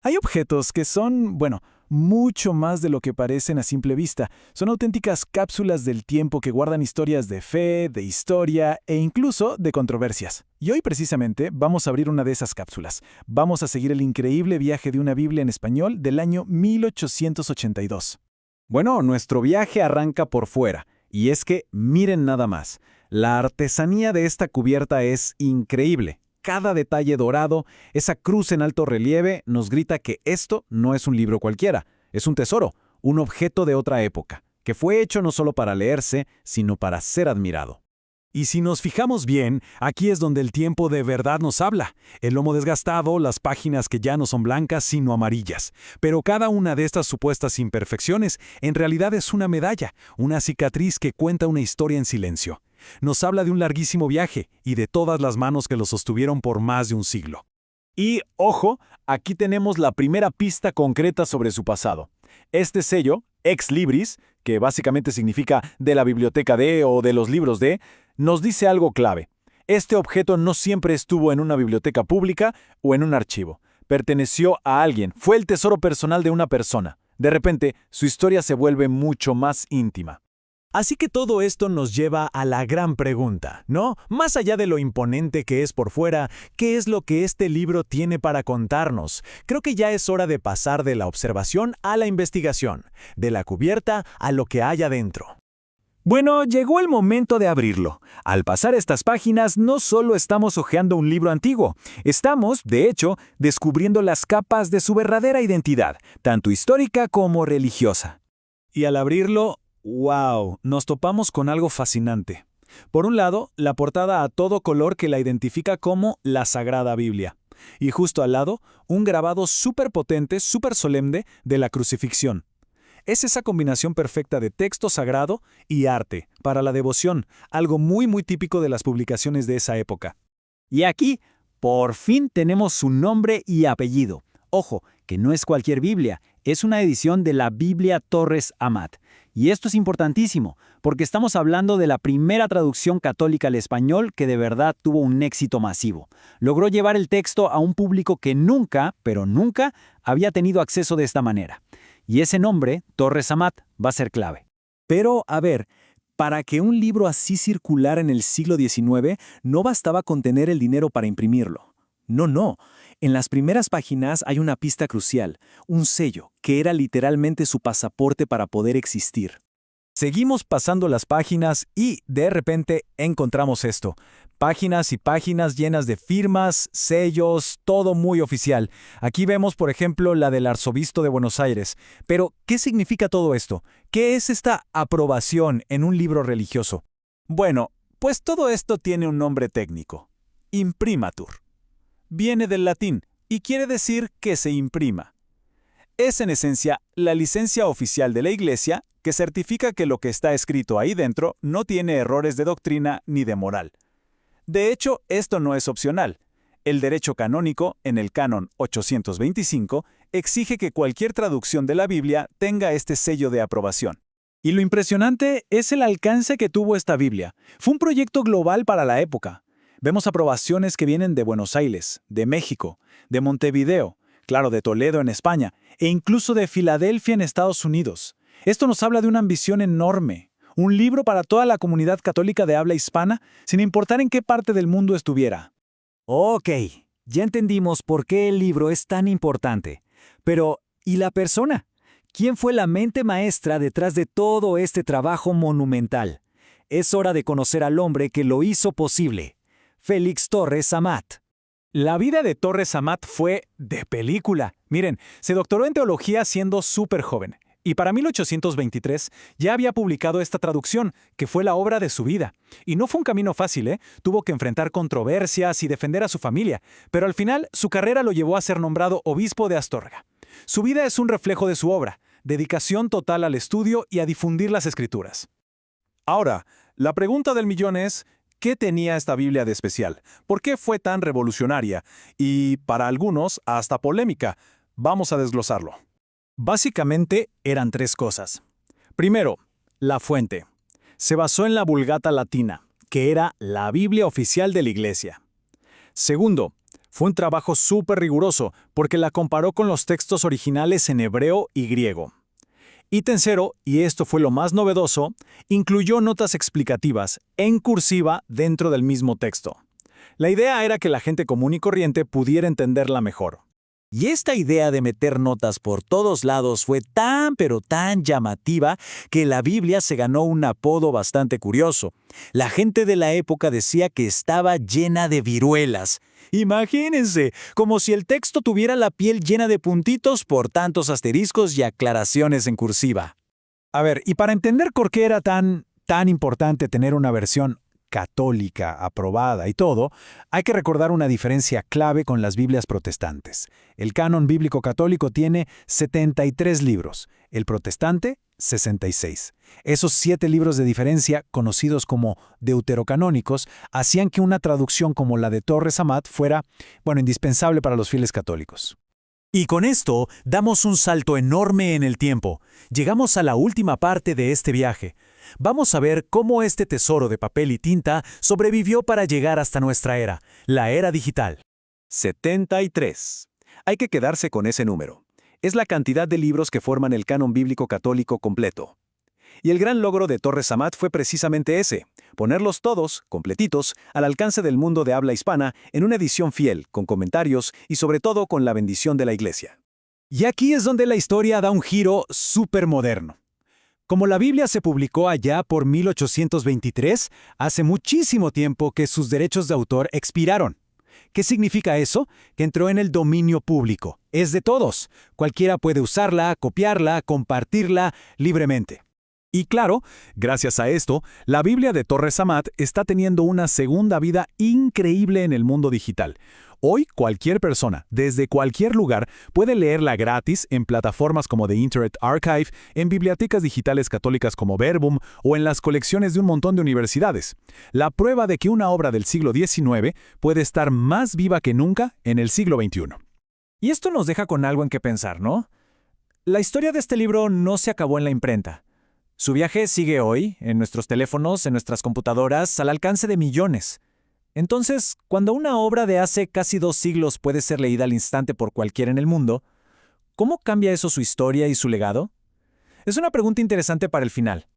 Hay objetos que son, bueno, mucho más de lo que parecen a simple vista. Son auténticas cápsulas del tiempo que guardan historias de fe, de historia e incluso de controversias. Y hoy precisamente vamos a abrir una de esas cápsulas. Vamos a seguir el increíble viaje de una Biblia en español del año 1882. Bueno, nuestro viaje arranca por fuera, y es que miren nada más. La artesanía de esta cubierta es increíble. Cada detalle dorado, esa cruz en alto relieve, nos grita que esto no es un libro cualquiera, es un tesoro, un objeto de otra época, que fue hecho no solo para leerse, sino para ser admirado. Y si nos fijamos bien, aquí es donde el tiempo de verdad nos habla. El lomo desgastado, las páginas que ya no son blancas sino amarillas. Pero cada una de estas supuestas imperfecciones en realidad es una medalla, una cicatriz que cuenta una historia en silencio. Nos habla de un larguísimo viaje y de todas las manos que lo sostuvieron por más de un siglo. Y, ojo, aquí tenemos la primera pista concreta sobre su pasado. Este sello, Ex Libris, que básicamente significa de la biblioteca de o de los libros de, nos dice algo clave. Este objeto no siempre estuvo en una biblioteca pública o en un archivo. Perteneció a alguien, fue el tesoro personal de una persona. De repente, su historia se vuelve mucho más íntima. Así que todo esto nos lleva a la gran pregunta, ¿no? Más allá de lo imponente que es por fuera, ¿qué es lo que este libro tiene para contarnos? Creo que ya es hora de pasar de la observación a la investigación, de la cubierta a lo que hay adentro. Bueno, llegó el momento de abrirlo. Al pasar estas páginas, no solo estamos hojeando un libro antiguo, estamos, de hecho, descubriendo las capas de su verdadera identidad, tanto histórica como religiosa. Y al abrirlo, ¡wow!, nos topamos con algo fascinante. Por un lado, la portada a todo color que la identifica como la Sagrada Biblia. Y justo al lado, un grabado súper potente, súper solemne de la crucifixión. Es esa combinación perfecta de texto sagrado y arte para la devoción, algo muy típico de las publicaciones de esa época. Y aquí, por fin tenemos su nombre y apellido. Ojo, que no es cualquier Biblia, es una edición de la Biblia Torres Amat. Y esto es importantísimo, porque estamos hablando de la primera traducción católica al español que de verdad tuvo un éxito masivo. Logró llevar el texto a un público que nunca, pero nunca, había tenido acceso de esta manera. Y ese nombre, Torres Amat, va a ser clave. Pero, a ver, para que un libro así circulara en el siglo XIX, no bastaba con tener el dinero para imprimirlo. No. En las primeras páginas hay una pista crucial, un sello, que era literalmente su pasaporte para poder existir. Seguimos pasando las páginas y, de repente, encontramos esto. Páginas y páginas llenas de firmas, sellos, todo muy oficial. Aquí vemos, por ejemplo, la del Arzobispo de Buenos Aires. Pero, ¿qué significa todo esto? ¿Qué es esta aprobación en un libro religioso? Bueno, pues todo esto tiene un nombre técnico. Imprimatur. Viene del latín y quiere decir que se imprima. Es en esencia la licencia oficial de la Iglesia que certifica que lo que está escrito ahí dentro no tiene errores de doctrina ni de moral. De hecho, esto no es opcional. El derecho canónico, en el Canon 825, exige que cualquier traducción de la Biblia tenga este sello de aprobación. Y lo impresionante es el alcance que tuvo esta Biblia. Fue un proyecto global para la época. Vemos aprobaciones que vienen de Buenos Aires, de México, de Montevideo, claro, de Toledo en España, e incluso de Filadelfia en Estados Unidos. Esto nos habla de una ambición enorme, un libro para toda la comunidad católica de habla hispana, sin importar en qué parte del mundo estuviera. Ok, ya entendimos por qué el libro es tan importante. Pero, ¿y la persona? ¿Quién fue la mente maestra detrás de todo este trabajo monumental? Es hora de conocer al hombre que lo hizo posible. Félix Torres Amat. La vida de Torres Amat fue de película. Miren, se doctoró en teología siendo súper joven. Y para 1823 ya había publicado esta traducción, que fue la obra de su vida. Y no fue un camino fácil, ¿eh? Tuvo que enfrentar controversias y defender a su familia. Pero al final, su carrera lo llevó a ser nombrado obispo de Astorga. Su vida es un reflejo de su obra, dedicación total al estudio y a difundir las escrituras. Ahora, la pregunta del millón es, ¿qué tenía esta Biblia de especial? ¿Por qué fue tan revolucionaria? Y, para algunos, hasta polémica. Vamos a desglosarlo. Básicamente, eran tres cosas. Primero, la fuente. Se basó en la Vulgata latina, que era la Biblia oficial de la Iglesia. Segundo, Fue un trabajo súper riguroso porque la comparó con los textos originales en hebreo y griego. Y tercero, y esto fue lo más novedoso, incluyó notas explicativas en cursiva dentro del mismo texto. La idea era que la gente común y corriente pudiera entenderla mejor. Y esta idea de meter notas por todos lados fue tan pero tan llamativa que la Biblia se ganó un apodo bastante curioso. La gente de la época decía que estaba llena de viruelas. Imagínense, como si el texto tuviera la piel llena de puntitos por tantos asteriscos y aclaraciones en cursiva. A ver, y para entender por qué era tan importante tener una versión católica, aprobada y todo, hay que recordar una diferencia clave con las Biblias protestantes. El canon bíblico católico tiene 73 libros, el protestante 66. Esos 7 libros de diferencia, conocidos como deuterocanónicos, hacían que una traducción como la de Torres Amat fuera, indispensable para los fieles católicos. Y con esto damos un salto enorme en el tiempo. Llegamos a la última parte de este viaje. Vamos a ver cómo este tesoro de papel y tinta sobrevivió para llegar hasta nuestra era, la era digital. 73. Hay que quedarse con ese número. Es la cantidad de libros que forman el canon bíblico católico completo. Y el gran logro de Torres Amat fue precisamente ese, ponerlos todos, completitos, al alcance del mundo de habla hispana en una edición fiel, con comentarios y sobre todo con la bendición de la Iglesia. Y aquí es donde la historia da un giro súper moderno. Como la Biblia se publicó allá por 1823, hace muchísimo tiempo que sus derechos de autor expiraron. ¿Qué significa eso? Que entró en el dominio público. Es de todos. Cualquiera puede usarla, copiarla, compartirla libremente. Y claro, gracias a esto, la Biblia de Torres Amat está teniendo una segunda vida increíble en el mundo digital. Hoy cualquier persona, desde cualquier lugar, puede leerla gratis en plataformas como The Internet Archive, en bibliotecas digitales católicas como Verbum o en las colecciones de un montón de universidades. La prueba de que una obra del siglo XIX puede estar más viva que nunca en el siglo XXI. Y esto nos deja con algo en qué pensar, ¿no? La historia de este libro no se acabó en la imprenta. Su viaje sigue hoy, en nuestros teléfonos, en nuestras computadoras, al alcance de millones. Entonces, cuando una obra de hace casi 2 siglos puede ser leída al instante por cualquiera en el mundo, ¿cómo cambia eso su historia y su legado? Es una pregunta interesante para el final.